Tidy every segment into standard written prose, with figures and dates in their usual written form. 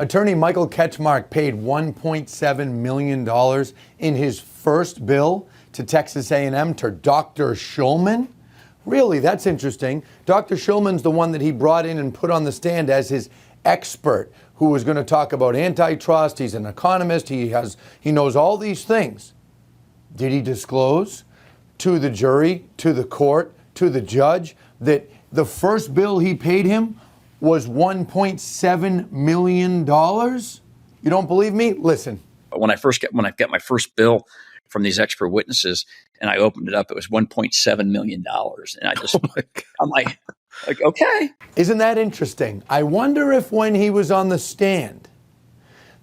Attorney Michael Ketchmark paid $1.7 million in his first bill to Texas A&M to Dr. Schulman. Really, that's interesting. Dr. Schulman's the one that he brought in and put on the stand as his expert, who was going to talk about antitrust. He's an economist. He knows all these things. Did he disclose to the jury, to the court, to the judge that the first bill he paid him was $1.7 million? You don't believe me? Listen. When I got my first bill from these expert witnesses and I opened it up, it was $1.7 million. And I just, I'm like, okay. Isn't that interesting? I wonder if when he was on the stand,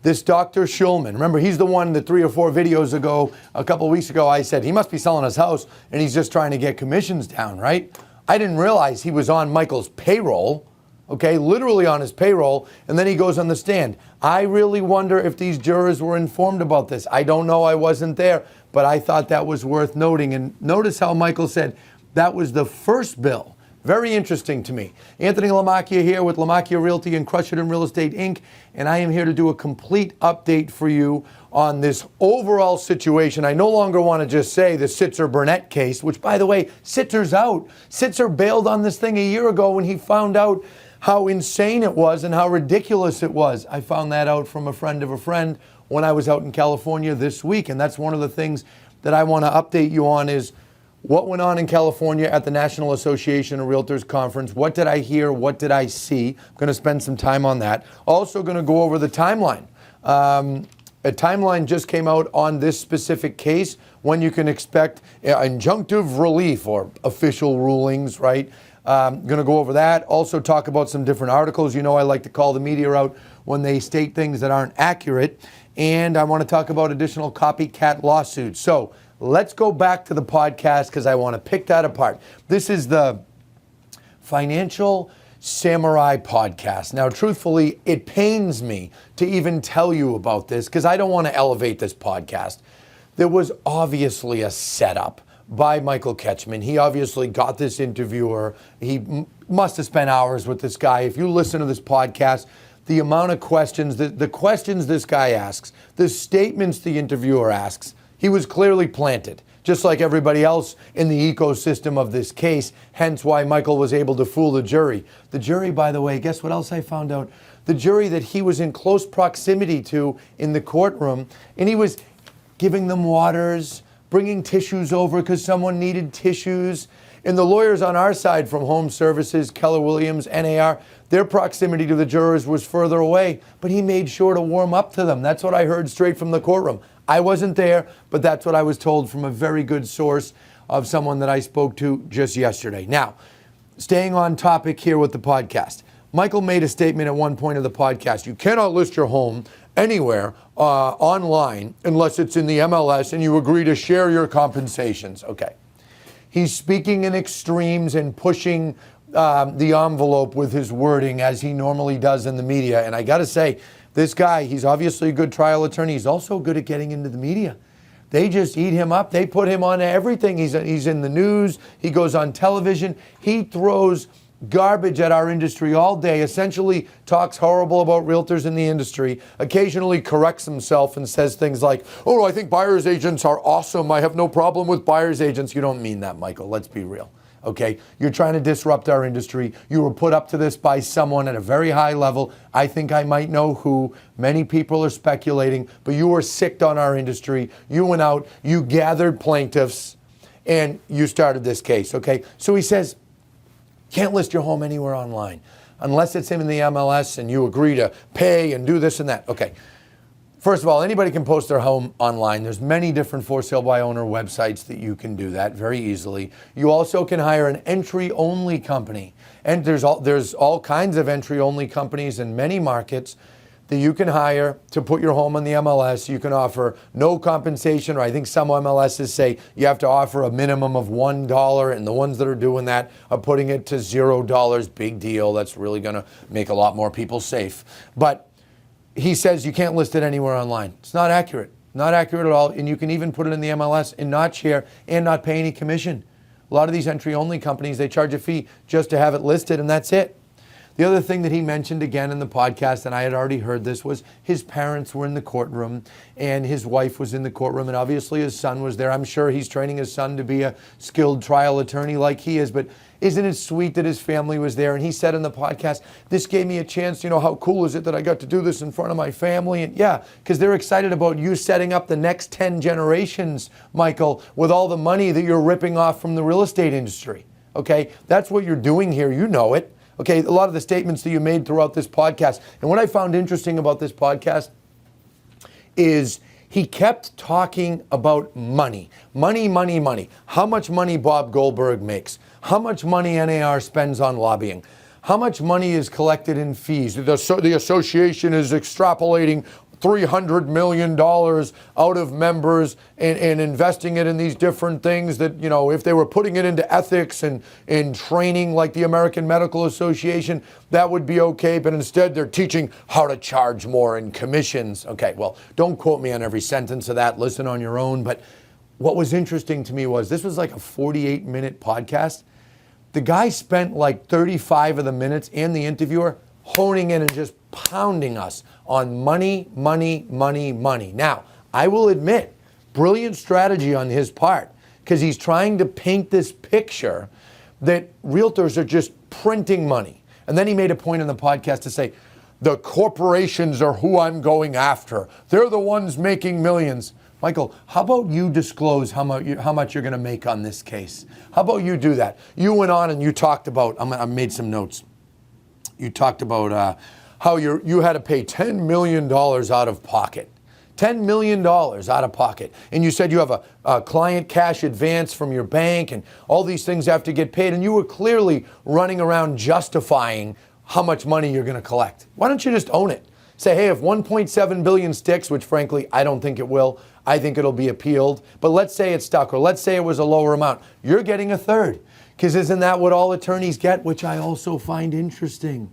this Dr. Schulman, remember, he's the one that 3 or 4 videos ago, a couple of weeks ago, I said he must be selling his house and he's just trying to get commissions down, right? I didn't realize he was on Michael's payroll, okay, literally on his payroll, and then he goes on the stand. I really wonder if these jurors were informed about this. I don't know, I wasn't there, but I thought that was worth noting. And notice how Michael said that was the first bill. Very interesting to me. Anthony Lamacchia here with Lamacchia Realty and Crush It in Real Estate, Inc. And I am here to do a complete update for you on this overall situation. I no longer want to just say the Sitzer Burnett case, which, by the way, Sitzer's out. Sitzer bailed on this thing a year ago when he found out how insane it was and how ridiculous it was. I found that out from a friend of a friend when I was out in California this week. And that's one of the things that I want to update you on is what went on in California at the National Association of Realtors Conference. What did I hear? What did I see? I'm going to spend some time on that. Also going to go over the timeline. A timeline just came out on this specific case, when you can expect injunctive relief or official rulings, right? Going to go over that. Also talk about some different articles. You know, I like to call the media out when they state things that aren't accurate. And I want to talk about additional copycat lawsuits. So let's go back to the podcast because I want to pick that apart. This is the Financial Samurai podcast. Now, truthfully, it pains me to even tell you about this because I don't want to elevate this podcast. There was obviously a setup by Michael Ketchman. He obviously got this interviewer. He must have spent hours with this guy. If you listen to this podcast, the amount of questions, the questions this guy asks, the statements the interviewer asks, he was clearly planted, just like everybody else in the ecosystem of this case, hence why Michael was able to fool the jury. The jury, by the way, guess what else I found out? The jury that he was in close proximity to in the courtroom, and he was giving them waters, bringing tissues over because someone needed tissues. And the lawyers on our side from Home Services, Keller Williams, NAR, their proximity to the jurors was further away, but he made sure to warm up to them. That's what I heard straight from the courtroom. I wasn't there, but that's what I was told from a very good source of someone that I spoke to just yesterday. Now, staying on topic here with the podcast, Michael made a statement at one point of the podcast. You cannot list your home anywhere online unless it's in the MLS and you agree to share your compensations. Okay. He's speaking in extremes and pushing the envelope with his wording as he normally does in the media. And I got to say, this guy, he's obviously a good trial attorney. He's also good at getting into the media. They just eat him up. They put him on everything. He's in the news. He goes on television. He throws garbage at our industry all day, essentially talks horrible about realtors in the industry, occasionally corrects himself and says things like, oh, I think buyer's agents are awesome. I have no problem with buyer's agents. You don't mean that, Michael. Let's be real. Okay, you're trying to disrupt our industry. You were put up to this by someone at a very high level. I think I might know who. Many people are speculating, but you were sicked on our industry. You went out, you gathered plaintiffs, and you started this case, okay? So he says, can't list your home anywhere online unless it's in the MLS and you agree to pay and do this and that. Okay. First of all, anybody can post their home online. There's many different for sale by owner websites that you can do that very easily. You also can hire an entry-only company. And there's all kinds of entry-only companies in many markets that you can hire to put your home on the MLS. You can offer no compensation, or I think some MLSs say you have to offer a minimum of $1, and the ones that are doing that are putting it to $0. Big deal. That's really going to make a lot more people safe. But he says you can't list it anywhere online. It's not accurate. Not accurate at all. And you can even put it in the MLS and not share and not pay any commission. A lot of these entry-only companies, they charge a fee just to have it listed, and that's it. The other thing that he mentioned again in the podcast, and I had already heard this, was his parents were in the courtroom and his wife was in the courtroom, and obviously his son was there. I'm sure he's training his son to be a skilled trial attorney like he is, but isn't it sweet that his family was there? And he said in the podcast, this gave me a chance, how cool is it that I got to do this in front of my family? And yeah, because they're excited about you setting up the next 10 generations, Michael, with all the money that you're ripping off from the real estate industry. Okay, that's what you're doing here. You know it. Okay, a lot of the statements that you made throughout this podcast. And what I found interesting about this podcast is he kept talking about money. Money, money, money. How much money Bob Goldberg makes. How much money NAR spends on lobbying. How much money is collected in fees. The association is extrapolating $300 million out of members and investing it in these different things that, if they were putting it into ethics and training like the American Medical Association, that would be okay. But instead, they're teaching how to charge more in commissions. Okay, well, don't quote me on every sentence of that. Listen on your own. But what was interesting to me was this was like a 48-minute podcast. The guy spent like 35 of the minutes, and the interviewer, honing in and just pounding us on money, money, money, money. Now, I will admit, brilliant strategy on his part, because he's trying to paint this picture that realtors are just printing money. And then he made a point in the podcast to say, the corporations are who I'm going after. They're the ones making millions. Michael, how about you disclose how much you're going to make on this case? How about you do that? You went on and you talked about, I made some notes. You talked about how you had to pay $10 million out of pocket. $10 million out of pocket. And you said you have a client cash advance from your bank and all these things have to get paid. And you were clearly running around justifying how much money you're going to collect. Why don't you just own it? Say, hey, if 1.7 billion sticks, which frankly, I don't think it will, I think it'll be appealed. But let's say it stuck, or let's say it was a lower amount. You're getting a third. Because isn't that what all attorneys get, which I also find interesting?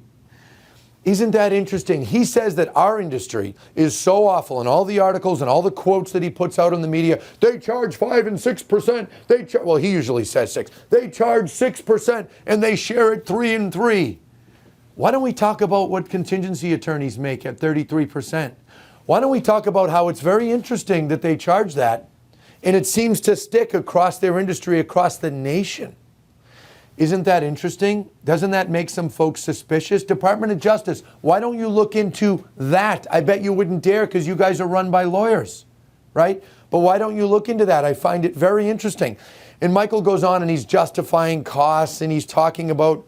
Isn't that interesting? He says that our industry is so awful, and all the articles and all the quotes that he puts out in the media, they charge 5 and 6%. Well, he usually says 6. They charge 6% and they share it 3 and 3. Why don't we talk about what contingency attorneys make at 33%? Why don't we talk about how it's very interesting that they charge that, and it seems to stick across their industry, across the nation? Isn't that interesting? Doesn't that make some folks suspicious? Department of Justice, why don't you look into that? I bet you wouldn't dare because you guys are run by lawyers, right? But why don't you look into that? I find it very interesting. And Michael goes on and he's justifying costs and he's talking about,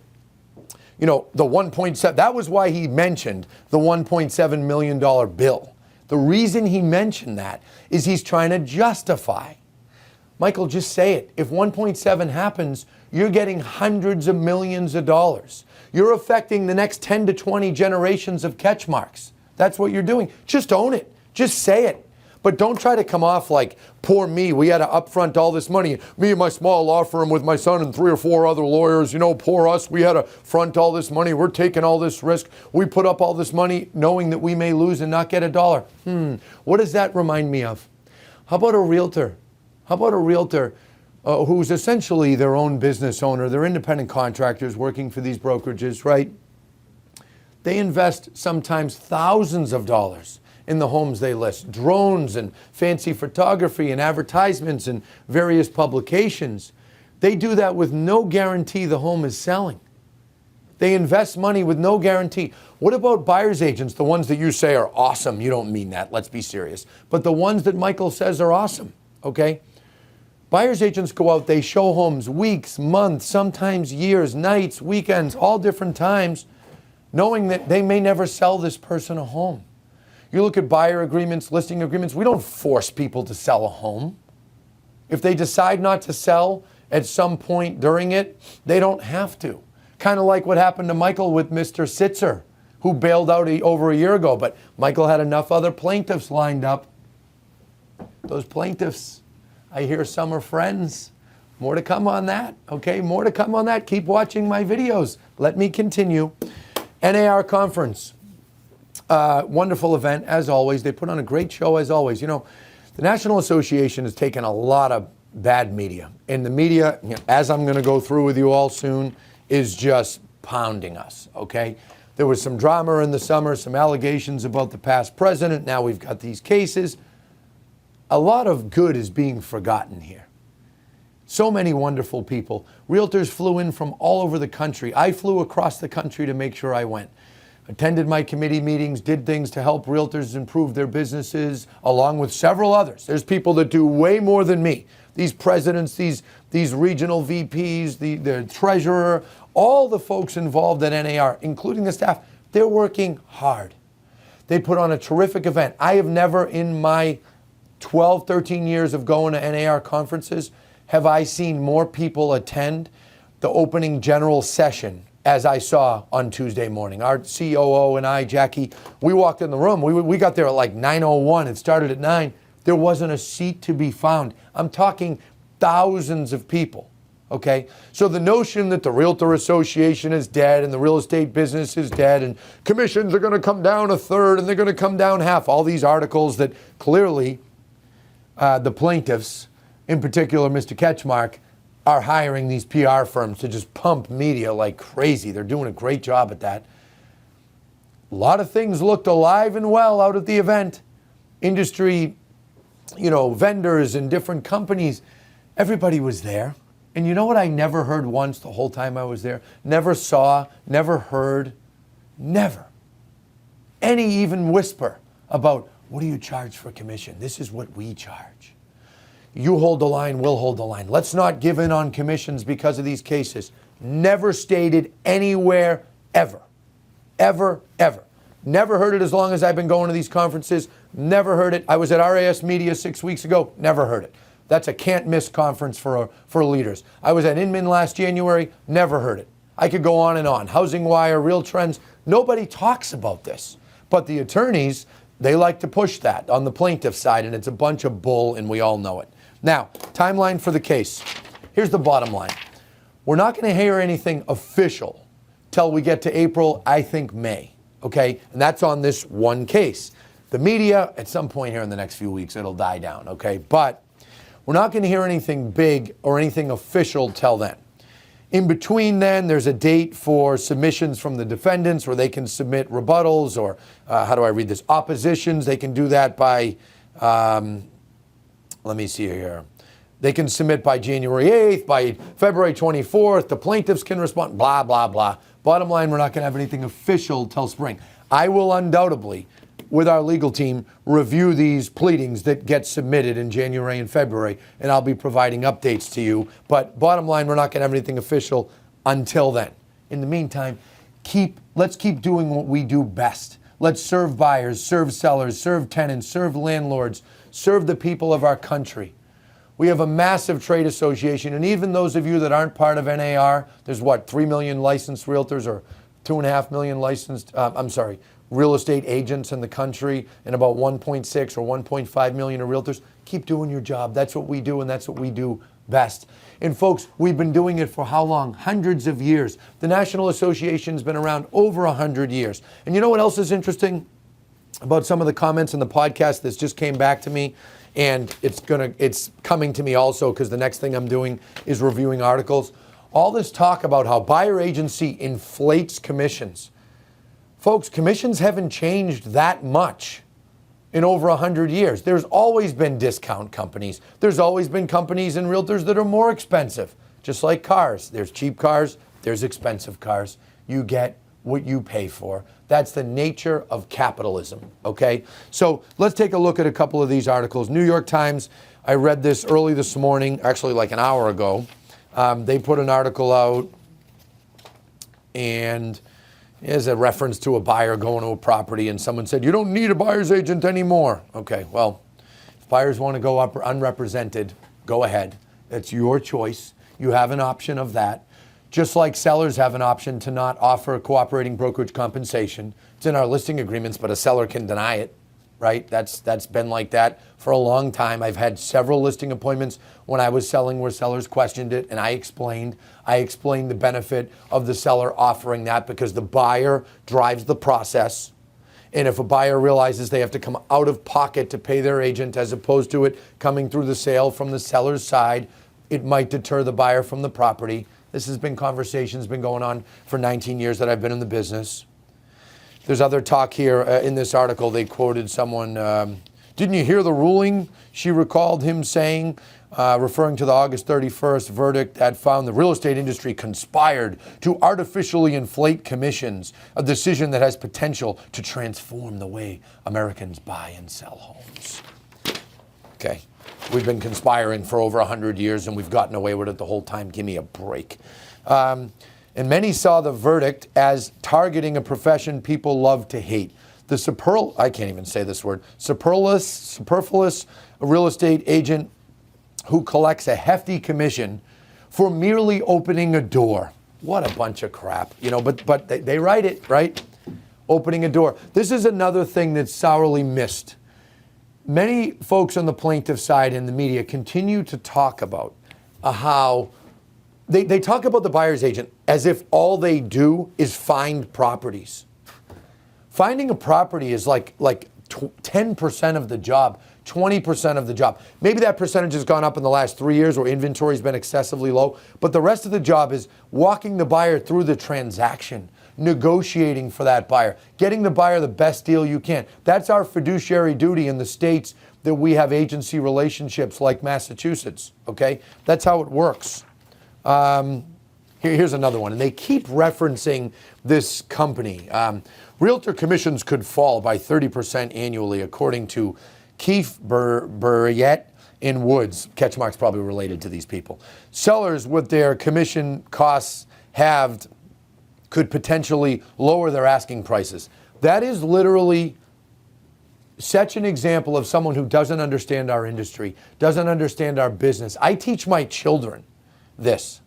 the 1.7. That was why he mentioned the $1.7 million bill. The reason he mentioned that is he's trying to justify. Michael, just say it. If 1.7 happens, you're getting hundreds of millions of dollars. You're affecting the next 10 to 20 generations of Ketchmarks. That's what you're doing. Just own it. Just say it. But don't try to come off like, poor me, we had to upfront all this money. Me and my small law firm with my son and 3 or 4 other lawyers, poor us, we had to front all this money. We're taking all this risk. We put up all this money knowing that we may lose and not get a dollar. What does that remind me of? How about a realtor? How about a realtor who's essentially their own business owner? They're independent contractors working for these brokerages, right? They invest sometimes thousands of dollars in the homes they list. Drones and fancy photography and advertisements and various publications. They do that with no guarantee the home is selling. They invest money with no guarantee. What about buyer's agents, the ones that you say are awesome? You don't mean that, let's be serious. But the ones that Michael says are awesome, okay? Buyer's agents go out, they show homes weeks, months, sometimes years, nights, weekends, all different times, knowing that they may never sell this person a home. You look at buyer agreements, listing agreements, we don't force people to sell a home. If they decide not to sell at some point during it, they don't have to. Kind of like what happened to Michael with Mr. Sitzer, who bailed out over a year ago, but Michael had enough other plaintiffs lined up. Those plaintiffs, I hear some are friends. More to come on that, okay? More to come on that. Keep watching my videos. Let me continue. NAR Conference. Wonderful event, as always. They put on a great show, as always. The National Association has taken a lot of bad media. And the media, as I'm going to go through with you all soon, is just pounding us, okay? There was some drama in the summer, some allegations about the past president. Now we've got these cases. A lot of good is being forgotten here. So many wonderful people. Realtors flew in from all over the country. I flew across the country to make sure I went. Attended my committee meetings, did things to help realtors improve their businesses, along with several others. There's people that do way more than me. These presidents, these regional VPs, the treasurer, all the folks involved at NAR, including the staff, they're working hard. They put on a terrific event. I have never in my 12, 13 years of going to NAR conferences, have I seen more people attend the opening general session as I saw on Tuesday morning. Our COO and I, Jackie, we walked in the room. We got there at like 9:01. It started at 9. There wasn't a seat to be found. I'm talking thousands of people, okay? So the notion that the Realtor Association is dead and the real estate business is dead and commissions are going to come down a third and they're going to come down half, all these articles that clearly the plaintiffs, in particular Mr. Ketchmark, are hiring these PR firms to just pump media like crazy. They're doing a great job at that. A lot of things looked alive and well out at the event. Industry, vendors and different companies, everybody was there. And you know what I never heard once the whole time I was there? Never saw, never heard, never any even whisper about, what do you charge for commission? This is what we charge. You hold the line, we'll hold the line. Let's not give in on commissions because of these cases. Never stated anywhere, ever. Ever, ever. Never heard it as long as I've been going to these conferences. Never heard it. I was at RAS Media 6 weeks ago. Never heard it. That's a can't-miss conference for leaders. I was at Inman last January. Never heard it. I could go on and on. Housing Wire, Real Trends. Nobody talks about this. But the attorneys, they like to push that on the plaintiff side, and it's a bunch of bull, and we all know it. Now, timeline for the case. Here's the bottom line. We're not going to hear anything official till we get to April, I think May, okay? And that's on this one case. The media, at some point here in the next few weeks, it'll die down, okay? But we're not going to hear anything big or anything official till then. In between then, there's a date for submissions from the defendants where they can submit rebuttals or, how do I read this, oppositions. They can do that by... let me see here. They can submit by January 8th, by February 24th. The plaintiffs can respond, blah, blah, blah. Bottom line, we're not going to have anything official till spring. I will undoubtedly, with our legal team, review these pleadings that get submitted in January and February, and I'll be providing updates to you. But bottom line, we're not going to have anything official until then. In the meantime, let's keep doing what we do best. Let's serve buyers, serve sellers, serve tenants, serve landlords, serve the people of our country. We have a massive trade association, and even those of you that aren't part of NAR, there's 3 million licensed realtors or 2.5 million licensed, real estate agents in the country, and about 1.6 or 1.5 million of realtors. Keep doing your job. That's what we do, and that's what we do best. And folks, we've been doing it for how long? Hundreds of years. The National Association's been around over 100 years. And you know what else is interesting about some of the comments in the podcast that just came back to me? And it's coming to me also because the next thing I'm doing is reviewing articles. All this talk about how buyer agency inflates commissions. Folks, commissions haven't changed that much in over 100 years. There's always been discount companies. There's always been companies and realtors that are more expensive. Just like cars. There's cheap cars, there's expensive cars. You get what you pay for. That's the nature of capitalism, okay? So let's take a look at a couple of these articles. New York Times, I read this early this morning, actually like an hour ago. They put an article out, and there's a reference to a buyer going to a property, and someone said, you don't need a buyer's agent anymore. Okay, well, if buyers want to go up unrepresented, go ahead. It's your choice. You have an option of that. Just like sellers have an option to not offer cooperating brokerage compensation. It's in our listing agreements, but a seller can deny it, right? That's been like that for a long time. I've had several listing appointments when I was selling where sellers questioned it, and I explained the benefit of the seller offering that because the buyer drives the process. And if a buyer realizes they have to come out of pocket to pay their agent as opposed to it coming through the sale from the seller's side, it might deter the buyer from the property. This has been conversations been going on for 19 years that I've been in the business. There's other talk here in this article. They quoted someone, didn't you hear the ruling? She recalled him saying, referring to the August 31st verdict that found the real estate industry conspired to artificially inflate commissions, a decision that has potential to transform the way Americans buy and sell homes. Okay, we've been conspiring for over 100 years and we've gotten away with it the whole time. Give me a break. And many saw the verdict as targeting a profession people love to hate. The I can't even say this word, superfluous real estate agent who collects a hefty commission for merely opening a door. What a bunch of crap, you know, but they write it, right? Opening a door. This is another thing that's sourly missed. Many folks on the plaintiff side in the media continue to talk about how they talk about the buyer's agent as if all they do is find properties. Finding a property is like 10% of the job, 20% of the job. Maybe that percentage has gone up in the last 3 years where inventory's been excessively low, but the rest of the job is walking the buyer through the transaction, negotiating for that buyer, getting the buyer the best deal you can. That's our fiduciary duty in the states that we have agency relationships like Massachusetts, okay? That's how it works. Here's another one, and they keep referencing this company. Realtor commissions could fall by 30% annually, according to Keefe, Burnett in Woods. Ketchmark's probably related to these people. Sellers with their commission costs halved could potentially lower their asking prices. That is literally such an example of someone who doesn't understand our industry, doesn't understand our business. I teach my children this.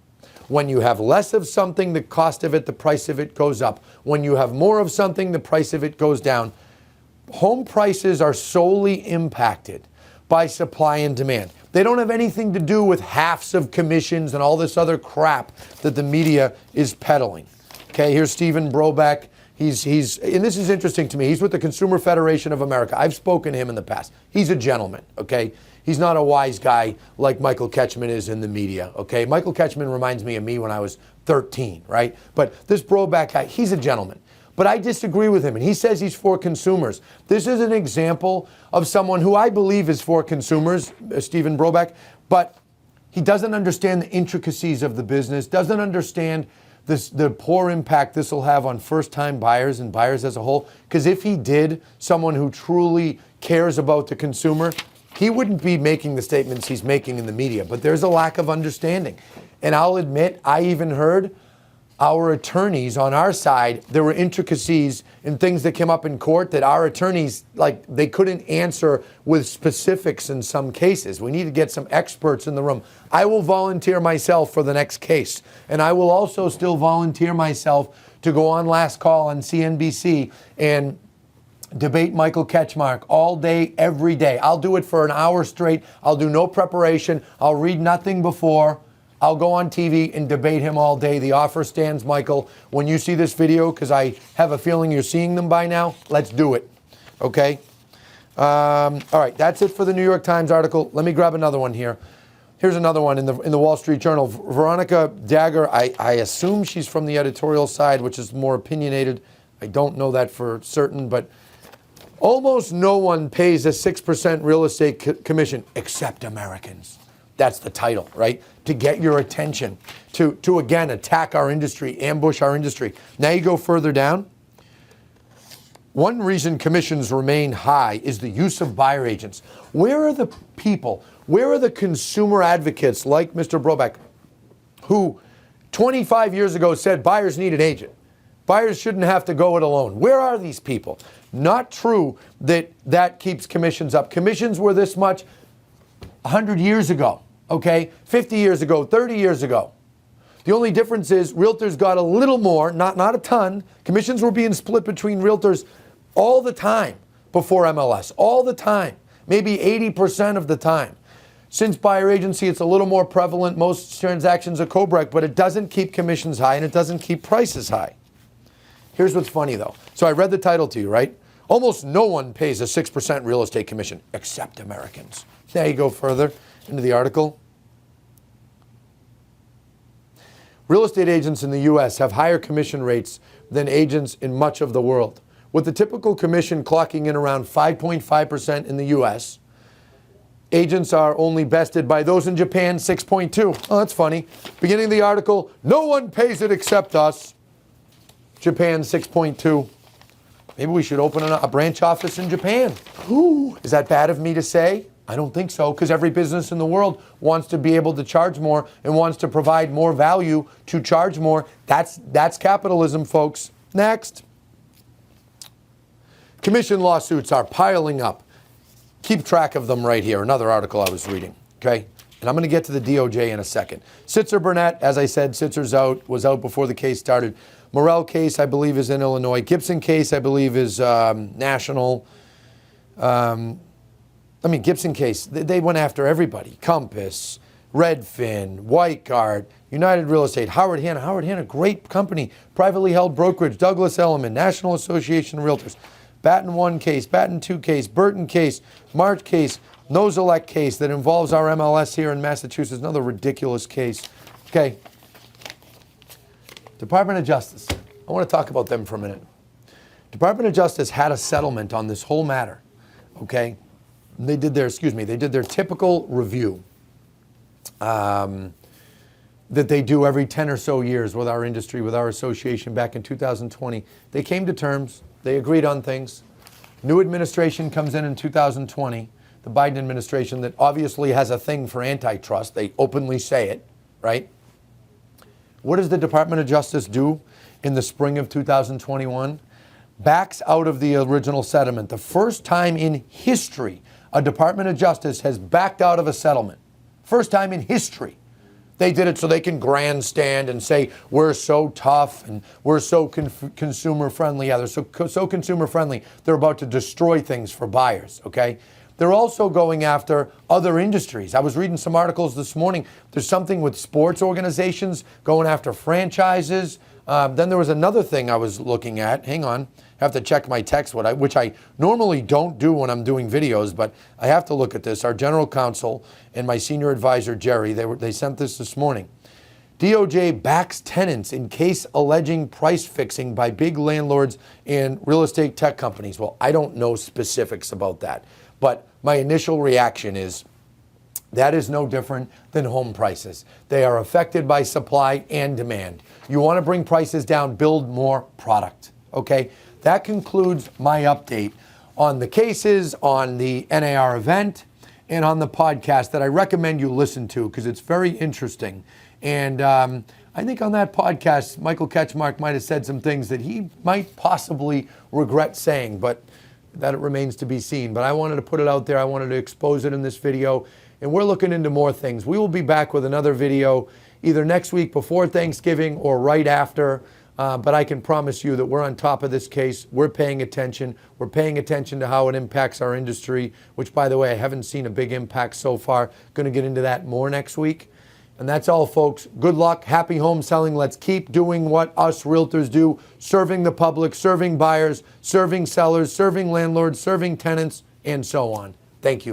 When you have less of something, the cost of it, the price of it goes up. When you have more of something, the price of it goes down. Home prices are solely impacted by supply and demand. They don't have anything to do with halves of commissions and all this other crap that the media is peddling. Okay, here's Stephen Brobeck. He's and this is interesting to me. He's with the Consumer Federation of America. I've spoken to him in the past. He's a gentleman, okay? He's not a wise guy like Michael Ketchman is in the media, okay? Michael Ketchman reminds me of me when I was 13, right? But this Brobeck guy, he's a gentleman. But I disagree with him, and he says he's for consumers. This is an example of someone who I believe is for consumers, Stephen Brobeck, but he doesn't understand the intricacies of the business, doesn't understand the poor impact this will have on first-time buyers and buyers as a whole. Because if he did, someone who truly cares about the consumer, he wouldn't be making the statements he's making in the media. But there's a lack of understanding. And I'll admit, I even heard our attorneys on our side, there were intricacies and things that came up in court that our attorneys, like, they couldn't answer with specifics in some cases. We need to get some experts in the room. I will volunteer myself for the next case. And I will also still volunteer myself to go on Last Call on CNBC and debate Michael Ketchmark all day, every day. I'll do it for an hour straight. I'll do no preparation. I'll read nothing before. I'll go on TV and debate him all day. The offer stands, Michael. When you see this video, because I have a feeling you're seeing them by now, let's do it, okay? All right, that's it for the New York Times article. Let me grab another one here. Here's another one in the Wall Street Journal. Veronica Dagger, I assume she's from the editorial side, which is more opinionated. I don't know that for certain, but almost no one pays a 6% real estate commission except Americans. That's the title, right? To get your attention, to again attack our industry, ambush our industry. Now you go further down. One reason commissions remain high is the use of buyer agents. Where are the people? Where are the consumer advocates like Mr. Brobeck, who 25 years ago said buyers need an agent? Buyers shouldn't have to go it alone. Where are these people? Not true that keeps commissions up. Commissions were this much 100 years ago. Okay, 50 years ago, 30 years ago. The only difference is realtors got a little more, not a ton. Commissions were being split between realtors all the time before MLS, all the time, maybe 80% of the time. Since buyer agency, it's a little more prevalent. Most transactions are co-broke, but it doesn't keep commissions high and it doesn't keep prices high. Here's what's funny though. So I read the title to you, right? Almost no one pays a 6% real estate commission except Americans. Now you go further into the article. Real estate agents in the U.S. have higher commission rates than agents in much of the world, with the typical commission clocking in around 5.5% in the U.S. Agents are only bested by those in Japan, 6.2. Oh, that's funny. Beginning of the article, no one pays it except us. Japan, 6.2. Maybe we should open a branch office in Japan. Ooh, is that bad of me to say? I don't think so, because every business in the world wants to be able to charge more and wants to provide more value to charge more. That's capitalism, folks. Next. Commission lawsuits are piling up. Keep track of them right here. Another article I was reading, okay? And I'm going to get to the DOJ in a second. Sitzer Burnett, as I said, Sitzer's was out before the case started. Morrell case, I believe, is in Illinois. Gibson case, I believe, is national. Gibson case, they went after everybody. Compass, Redfin, Whitecard, United Real Estate, Howard Hanna. Howard Hanna, great company. Privately held brokerage, Douglas Elliman, National Association of Realtors. Batten 1 case, Batten 2 case, Burton case, March case, Nozelek case that involves our MLS here in Massachusetts. Another ridiculous case. Okay. Department of Justice. I want to talk about them for a minute. Department of Justice had a settlement on this whole matter. Okay. They did their typical review that they do every 10 or so years with our industry, with our association back in 2020. They came to terms. They agreed on things. New administration comes in 2020, the Biden administration that obviously has a thing for antitrust. They openly say it, right? What does the Department of Justice do in the spring of 2021? Backs out of the original settlement. The first time in history a Department of Justice has backed out of a settlement. First time in history. They did it so they can grandstand and say, we're so tough and we're so consumer friendly. Yeah, they're so consumer friendly, they're about to destroy things for buyers, okay? They're also going after other industries. I was reading some articles this morning. There's something with sports organizations going after franchises. Then there was another thing I was looking at. Hang on. I have to check my text, which I normally don't do when I'm doing videos, but I have to look at this. Our general counsel and my senior advisor, Jerry, they sent this morning. DOJ backs tenants in case alleging price fixing by big landlords and real estate tech companies. Well, I don't know specifics about that, but my initial reaction is that is no different than home prices. They are affected by supply and demand. You want to bring prices down, build more product, okay? That concludes my update on the cases, on the NAR event, and on the podcast that I recommend you listen to because it's very interesting. And I think on that podcast, Michael Ketchmark might have said some things that he might possibly regret saying, but that it remains to be seen. But I wanted to put it out there. I wanted to expose it in this video. And we're looking into more things. We will be back with another video either next week before Thanksgiving or right after. But I can promise you that we're on top of this case. We're paying attention. We're paying attention to how it impacts our industry, which, by the way, I haven't seen a big impact so far. Going to get into that more next week. And that's all, folks. Good luck. Happy home selling. Let's keep doing what us realtors do, serving the public, serving buyers, serving sellers, serving landlords, serving tenants, and so on. Thank you.